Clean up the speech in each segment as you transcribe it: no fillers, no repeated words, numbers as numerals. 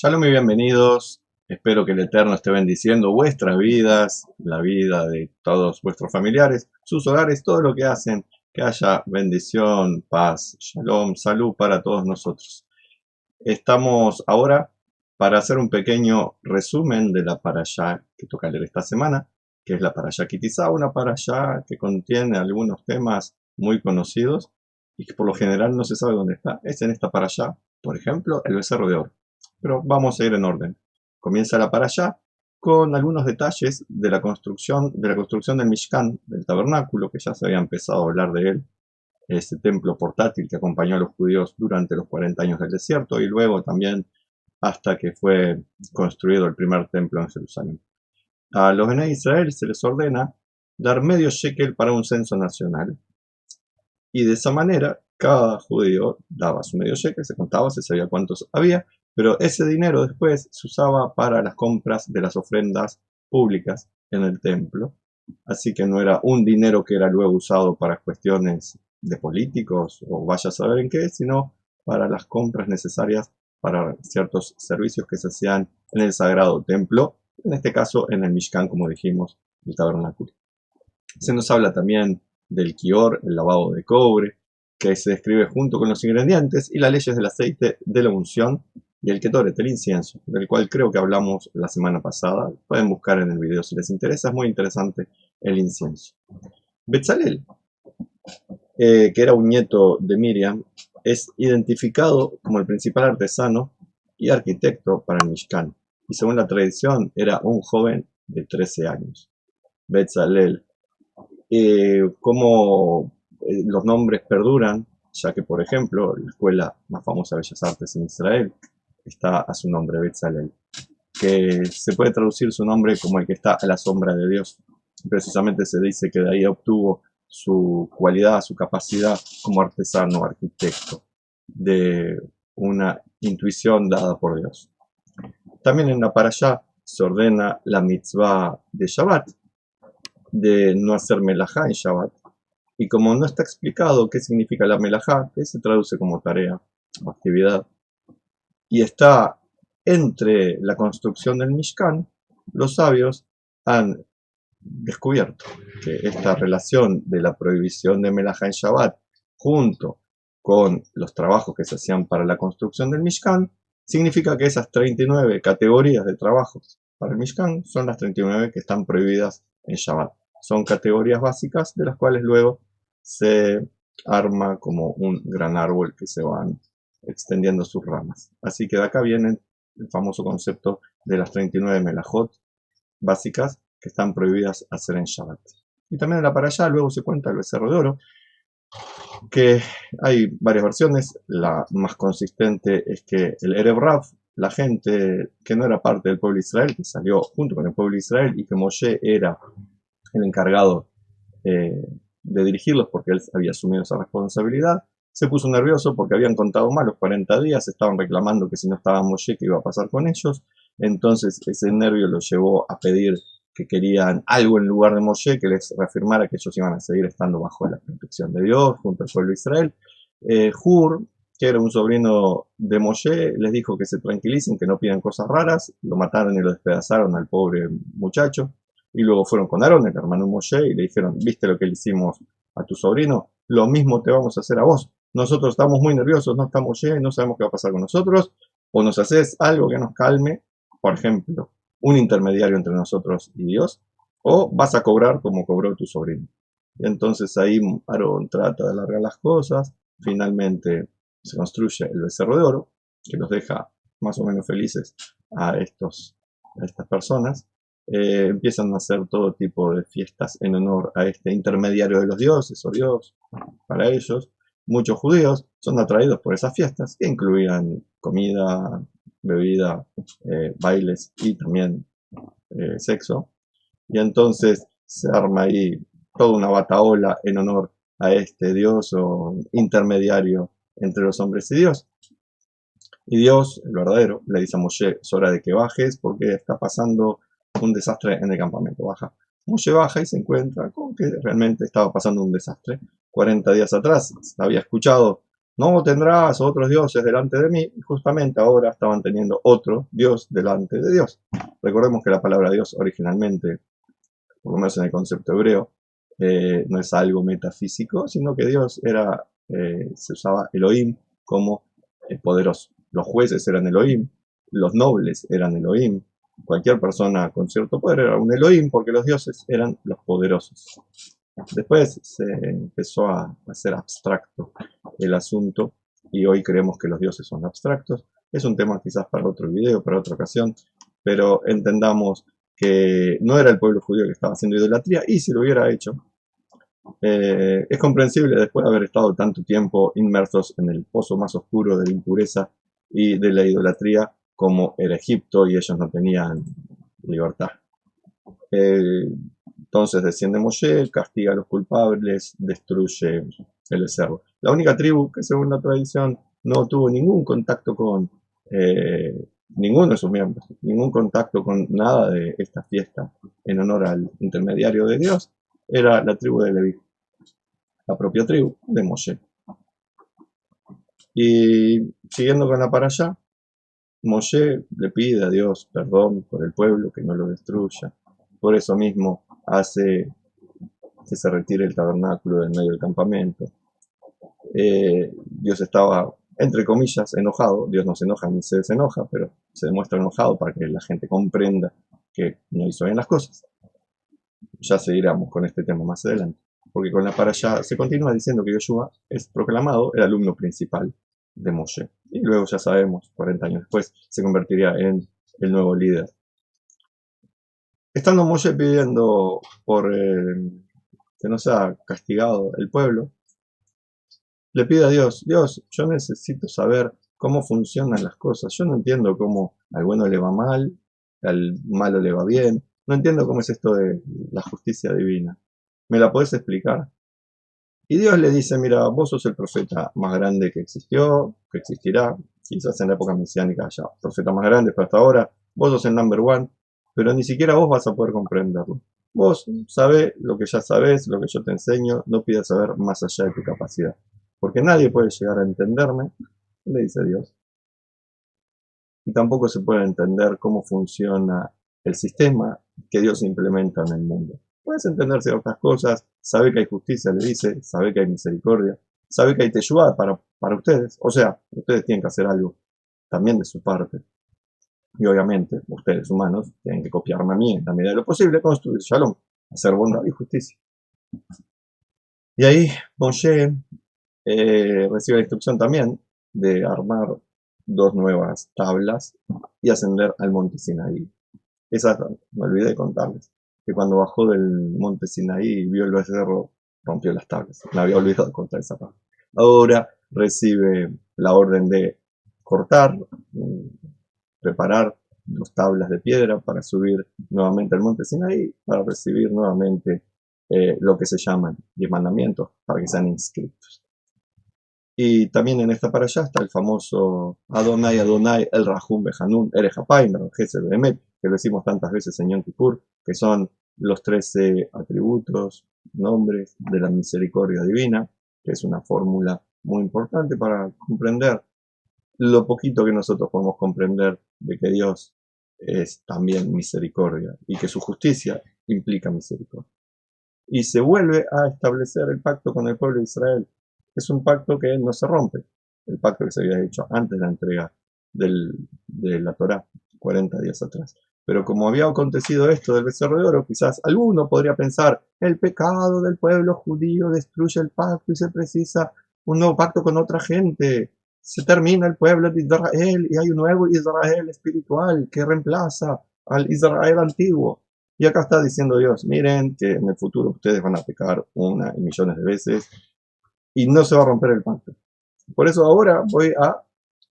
Shalom y bienvenidos. Espero que el Eterno esté bendiciendo vuestras vidas, la vida de todos vuestros familiares, sus hogares, todo lo que hacen. Que haya bendición, paz, shalom, salud para todos nosotros. Estamos ahora para hacer un pequeño resumen de la parashá que toca leer esta semana, que es la parashá Kitizá, una parashá que contiene algunos temas muy conocidos y que por lo general no se sabe dónde está. Es en esta parashá, por ejemplo, el becerro de oro. Pero vamos a ir en orden. Comienza la parashá con algunos detalles de la construcción del Mishkan, del tabernáculo, que ya se había empezado a hablar de él, ese templo portátil que acompañó a los judíos durante los 40 años del desierto y luego también hasta que fue construido el primer templo en Jerusalén. A los Bnei Israel se les ordena dar medio shekel para un censo nacional y de esa manera cada judío daba su medio shekel, se contaba, se sabía cuántos había, pero ese dinero después se usaba para las compras de las ofrendas públicas en el templo, así que no era un dinero que era luego usado para cuestiones de políticos o vaya a saber en qué, sino para las compras necesarias para ciertos servicios que se hacían en el sagrado templo, en este caso en el Mishkan, como dijimos, el tabernáculo. Se nos habla también del kior, el lavado de cobre, que se describe junto con los ingredientes y las leyes del aceite de la unción y el ketoret, el incienso, del cual creo que hablamos la semana pasada. Pueden buscar en el video si les interesa, es muy interesante el incienso. Betzalel, que era un nieto de Miriam, es identificado como el principal artesano y arquitecto para el Mishkan, y según la tradición era un joven de 13 años. Betzalel, cómo los nombres perduran, ya que por ejemplo la escuela más famosa de Bellas Artes en Israel está a su nombre, Betzalel, que se puede traducir su nombre como el que está a la sombra de Dios. Precisamente se dice que de ahí obtuvo su cualidad, su capacidad como artesano, arquitecto, de una intuición dada por Dios. También en la parashá se ordena la mitzvah de Shabbat, de no hacer melajá en Shabbat. Y como no está explicado qué significa la melajá, que se traduce como tarea o actividad, y está entre la construcción del Mishkan, los sabios han descubierto que esta relación de la prohibición de melajá en Shabbat junto con los trabajos que se hacían para la construcción del Mishkan significa que esas 39 categorías de trabajos para el Mishkan son las 39 que están prohibidas en Shabbat. Son categorías básicas de las cuales luego se arma como un gran árbol que se van extendiendo sus ramas. Así que de acá viene el famoso concepto de las 39 melajot básicas que están prohibidas hacer en Shabbat. Y también en la parashá luego se cuenta el becerro de oro, que hay varias versiones. La más consistente es que el Erev Rav, la gente que no era parte del pueblo de Israel, que salió junto con el pueblo de Israel y que Moshe era el encargado de dirigirlos porque él había asumido esa responsabilidad, se puso nervioso porque habían contado mal los 40 días, estaban reclamando que si no estaba Moshe, ¿qué iba a pasar con ellos? Entonces ese nervio lo llevó a pedir que querían algo en lugar de Moshe, que les reafirmara que ellos iban a seguir estando bajo la protección de Dios, junto al pueblo de Israel. Hur, que era un sobrino de Moshe, les dijo que se tranquilicen, que no pidan cosas raras, lo mataron y lo despedazaron al pobre muchacho. Y luego fueron con Aarón, el hermano de Moshe, y le dijeron, ¿viste lo que le hicimos a tu sobrino? Lo mismo te vamos a hacer a vos. Nosotros estamos muy nerviosos, no está Moshe, no sabemos qué va a pasar con nosotros. O nos haces algo que nos calme, por ejemplo, un intermediario entre nosotros y Dios, o vas a cobrar como cobró tu sobrino. Y entonces ahí Aarón trata de alargar las cosas, finalmente se construye el becerro de oro, que los deja más o menos felices a estas personas. Empiezan a hacer todo tipo de fiestas en honor a este intermediario de los dioses o Dios para ellos. Muchos judíos son atraídos por esas fiestas que incluían comida, bebida, bailes y también sexo. Y entonces se arma ahí toda una batahola en honor a este Dios o intermediario entre los hombres y Dios. Y Dios, el verdadero, le dice a Moshe, es hora de que bajes porque está pasando un desastre en el campamento. Baja. Moshe baja y se encuentra con que realmente estaba pasando un desastre. 40 días atrás había escuchado no tendrás otros dioses delante de mí, y justamente ahora estaban teniendo otro Dios delante de Dios. Recordemos que la palabra Dios originalmente, por lo menos en el concepto hebreo, no es algo metafísico, sino que Dios era, se usaba Elohim como poderoso. Los jueces eran Elohim, los nobles eran Elohim, cualquier persona con cierto poder era un Elohim porque los dioses eran los poderosos. Después se empezó a hacer abstracto el asunto y hoy creemos que los dioses son abstractos. Es un tema quizás para otro video, para otra ocasión, pero entendamos que no era el pueblo judío que estaba haciendo idolatría, y si lo hubiera hecho, es comprensible después de haber estado tanto tiempo inmersos en el pozo más oscuro de la impureza y de la idolatría como era Egipto, y ellos no tenían libertad. Entonces desciende Moshe, castiga a los culpables, destruye el becerro. La única tribu que según la tradición no tuvo ningún contacto con ninguno de sus miembros, ningún contacto con nada de esta fiesta en honor al intermediario de Dios, era la tribu de Leví, la propia tribu de Moshe. Y siguiendo con la para allá, Moshe le pide a Dios perdón por el pueblo, que no lo destruya. Por eso mismo hace que se retire el tabernáculo del medio del campamento. Dios estaba, entre comillas, enojado. Dios no se enoja ni se desenoja, pero se demuestra enojado para que la gente comprenda que no hizo bien las cosas. Ya seguiremos con este tema más adelante, porque con la para allá se continúa diciendo que Yoshua es proclamado el alumno principal de Moshe. Y luego ya sabemos, 40 años después, se convertiría en el nuevo líder. Estando Moshe pidiendo por que no sea castigado el pueblo, le pide a Dios, Dios, yo necesito saber cómo funcionan las cosas. Yo no entiendo cómo al bueno le va mal, al malo le va bien. No entiendo cómo es esto de la justicia divina. ¿Me la podés explicar? Y Dios le dice, mira, vos sos el profeta más grande que existió, que existirá, quizás en la época mesiánica haya profetas más grandes, pero hasta ahora vos sos el number one, pero ni siquiera vos vas a poder comprenderlo. Vos sabés lo que ya sabés, lo que yo te enseño, no pidas saber más allá de tu capacidad, porque nadie puede llegar a entenderme, le dice Dios, y tampoco se puede entender cómo funciona el sistema que Dios implementa en el mundo. Puedes entender ciertas cosas, sabe que hay justicia, le dice, sabe que hay misericordia, sabe que hay teshuvá para ustedes, o sea, ustedes tienen que hacer algo también de su parte. Y obviamente, ustedes humanos tienen que copiarme a mí en la medida de lo posible, construir shalom, hacer bondad y justicia. Y ahí Moshe recibe la instrucción también de armar 2 nuevas tablas y ascender al monte Sinaí. Esa, me olvidé de contarles, que cuando bajó del monte Sinaí y vio el becerro, rompió las tablas. Me había olvidado de contar esa parte. Ahora recibe la orden de cortar, preparar 2 tablas de piedra para subir nuevamente al monte Sinaí, para recibir nuevamente lo que se llaman 10 mandamientos, para que sean inscritos. Y también en esta para allá está el famoso Adonai Adonai El Rahum Behanun Erech Hapaim Gesed Behemet, que lo decimos tantas veces en Yom Kippur, que son los 13 atributos, nombres de la misericordia divina, que es una fórmula muy importante para comprender lo poquito que nosotros podemos comprender de que Dios es también misericordia y que su justicia implica misericordia. Y se vuelve a establecer el pacto con el pueblo de Israel. Es un pacto que no se rompe, el pacto que se había hecho antes de la entrega de la Torá, 40 días atrás. Pero como había acontecido esto del becerro de oro, quizás alguno podría pensar, el pecado del pueblo judío destruye el pacto y se precisa un nuevo pacto con otra gente. Se termina el pueblo de Israel y hay un nuevo Israel espiritual que reemplaza al Israel antiguo. Y acá está diciendo Dios, miren que en el futuro ustedes van a pecar una y millones de veces y no se va a romper el pacto. Por eso ahora voy a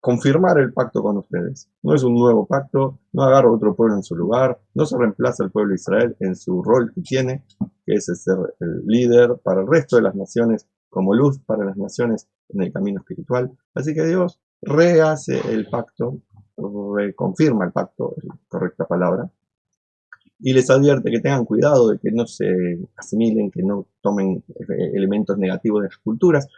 confirmar el pacto con ustedes. No es un nuevo pacto, no agarro otro pueblo en su lugar, no se reemplaza el pueblo de Israel en su rol que tiene, que es ser el líder para el resto de las naciones, como luz para las naciones en el camino espiritual. Así que Dios rehace el pacto, reconfirma el pacto, es la correcta palabra, y les advierte que tengan cuidado de que no se asimilen, que no tomen elementos negativos de las culturas.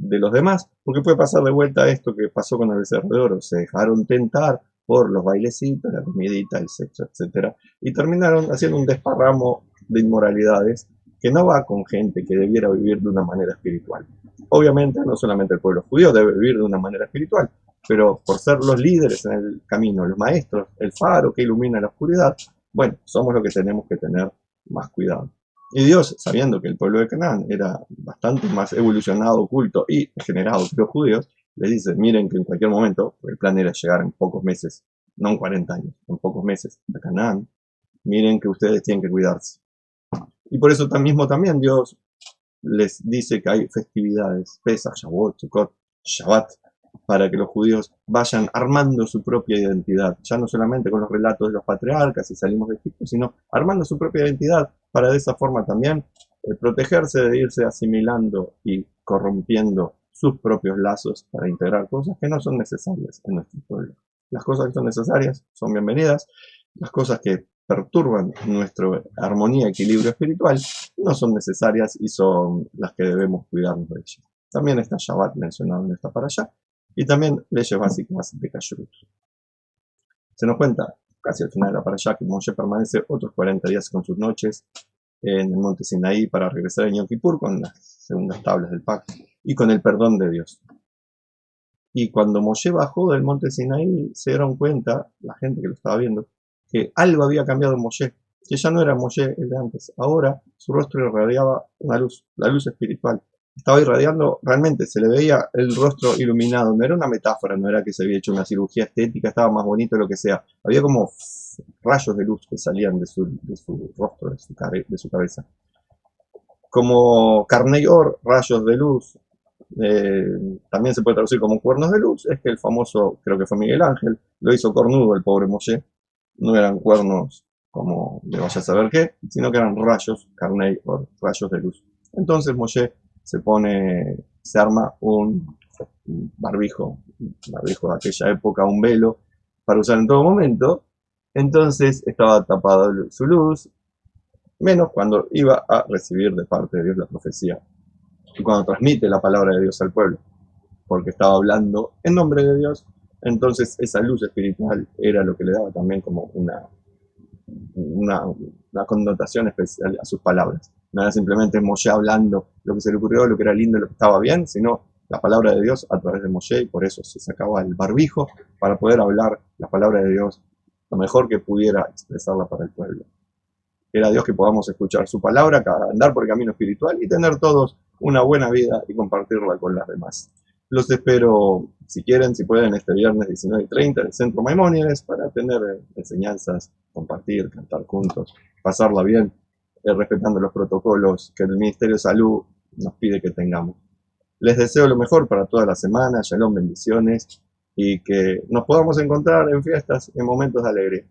de los demás, porque puede pasar de vuelta esto que pasó con el becerro de oro. Se dejaron tentar por los bailecitos, la comidita, el sexo, etc. Y terminaron haciendo un desparramo de inmoralidades que no va con gente que debiera vivir de una manera espiritual. Obviamente, no solamente el pueblo judío debe vivir de una manera espiritual, pero por ser los líderes en el camino, los maestros, el faro que ilumina la oscuridad, bueno, somos los que tenemos que tener más cuidado. Y Dios, sabiendo que el pueblo de Canaán era bastante más evolucionado, culto y regenerado que los judíos, les dice, miren que en cualquier momento, el plan era llegar en pocos meses, no en 40 años, en pocos meses a Canaán, miren que ustedes tienen que cuidarse. Y por eso mismo también Dios les dice que hay festividades, Pesach, Shavuot, Sukkot, Shabbat, para que los judíos vayan armando su propia identidad, ya no solamente con los relatos de los patriarcas y salimos de Egipto, sino armando su propia identidad para de esa forma también protegerse de irse asimilando y corrompiendo sus propios lazos para integrar cosas que no son necesarias en nuestro pueblo. Las cosas que son necesarias son bienvenidas, las cosas que perturban nuestra armonía y equilibrio espiritual no son necesarias y son las que debemos cuidarnos de ellas. También está Shabbat mencionado en esta parashá y también leyes básicas de Kashrut. Se nos cuenta casi al final de la parashá que Moshe permanece otros 40 días con sus noches en el monte Sinaí para regresar en Yom Kippur con las segundas tablas del pacto y con el perdón de Dios. Y cuando Moshe bajó del monte Sinaí, se dieron cuenta, la gente que lo estaba viendo, que algo había cambiado en Moshe, que ya no era Moshe el de antes. Ahora su rostro irradiaba una luz, la luz espiritual. Estaba irradiando, realmente se le veía el rostro iluminado, no era una metáfora, no era que se había hecho una cirugía estética, estaba más bonito, lo que sea. Había como rayos de luz que salían de su rostro, de su cabeza. Como carne y or, rayos de luz, también se puede traducir como cuernos de luz, es que el famoso, creo que fue Miguel Ángel, lo hizo cornudo el pobre Moshe. No eran cuernos como de vaya a saber qué, sino que eran rayos, carne o rayos de luz. Entonces Moshe se arma un barbijo de aquella época, un velo, para usar en todo momento. Entonces estaba tapada su luz, menos cuando iba a recibir de parte de Dios la profecía y cuando transmite la palabra de Dios al pueblo, porque estaba hablando en nombre de Dios. Entonces esa luz espiritual era lo que le daba también como una connotación especial a sus palabras. No era simplemente Moshe hablando lo que se le ocurrió, lo que era lindo, lo que estaba bien, sino la palabra de Dios a través de Moshe, y por eso se sacaba el barbijo para poder hablar la palabra de Dios lo mejor que pudiera expresarla para el pueblo. Era Dios que podamos escuchar su palabra, andar por el camino espiritual y tener todos una buena vida y compartirla con las demás. Los espero, si quieren, si pueden, este viernes 19:30 en el Centro Maimónides para tener enseñanzas, compartir, cantar juntos, pasarla bien, respetando los protocolos que el Ministerio de Salud nos pide que tengamos. Les deseo lo mejor para toda la semana, shalom, bendiciones, y que nos podamos encontrar en fiestas, en momentos de alegría.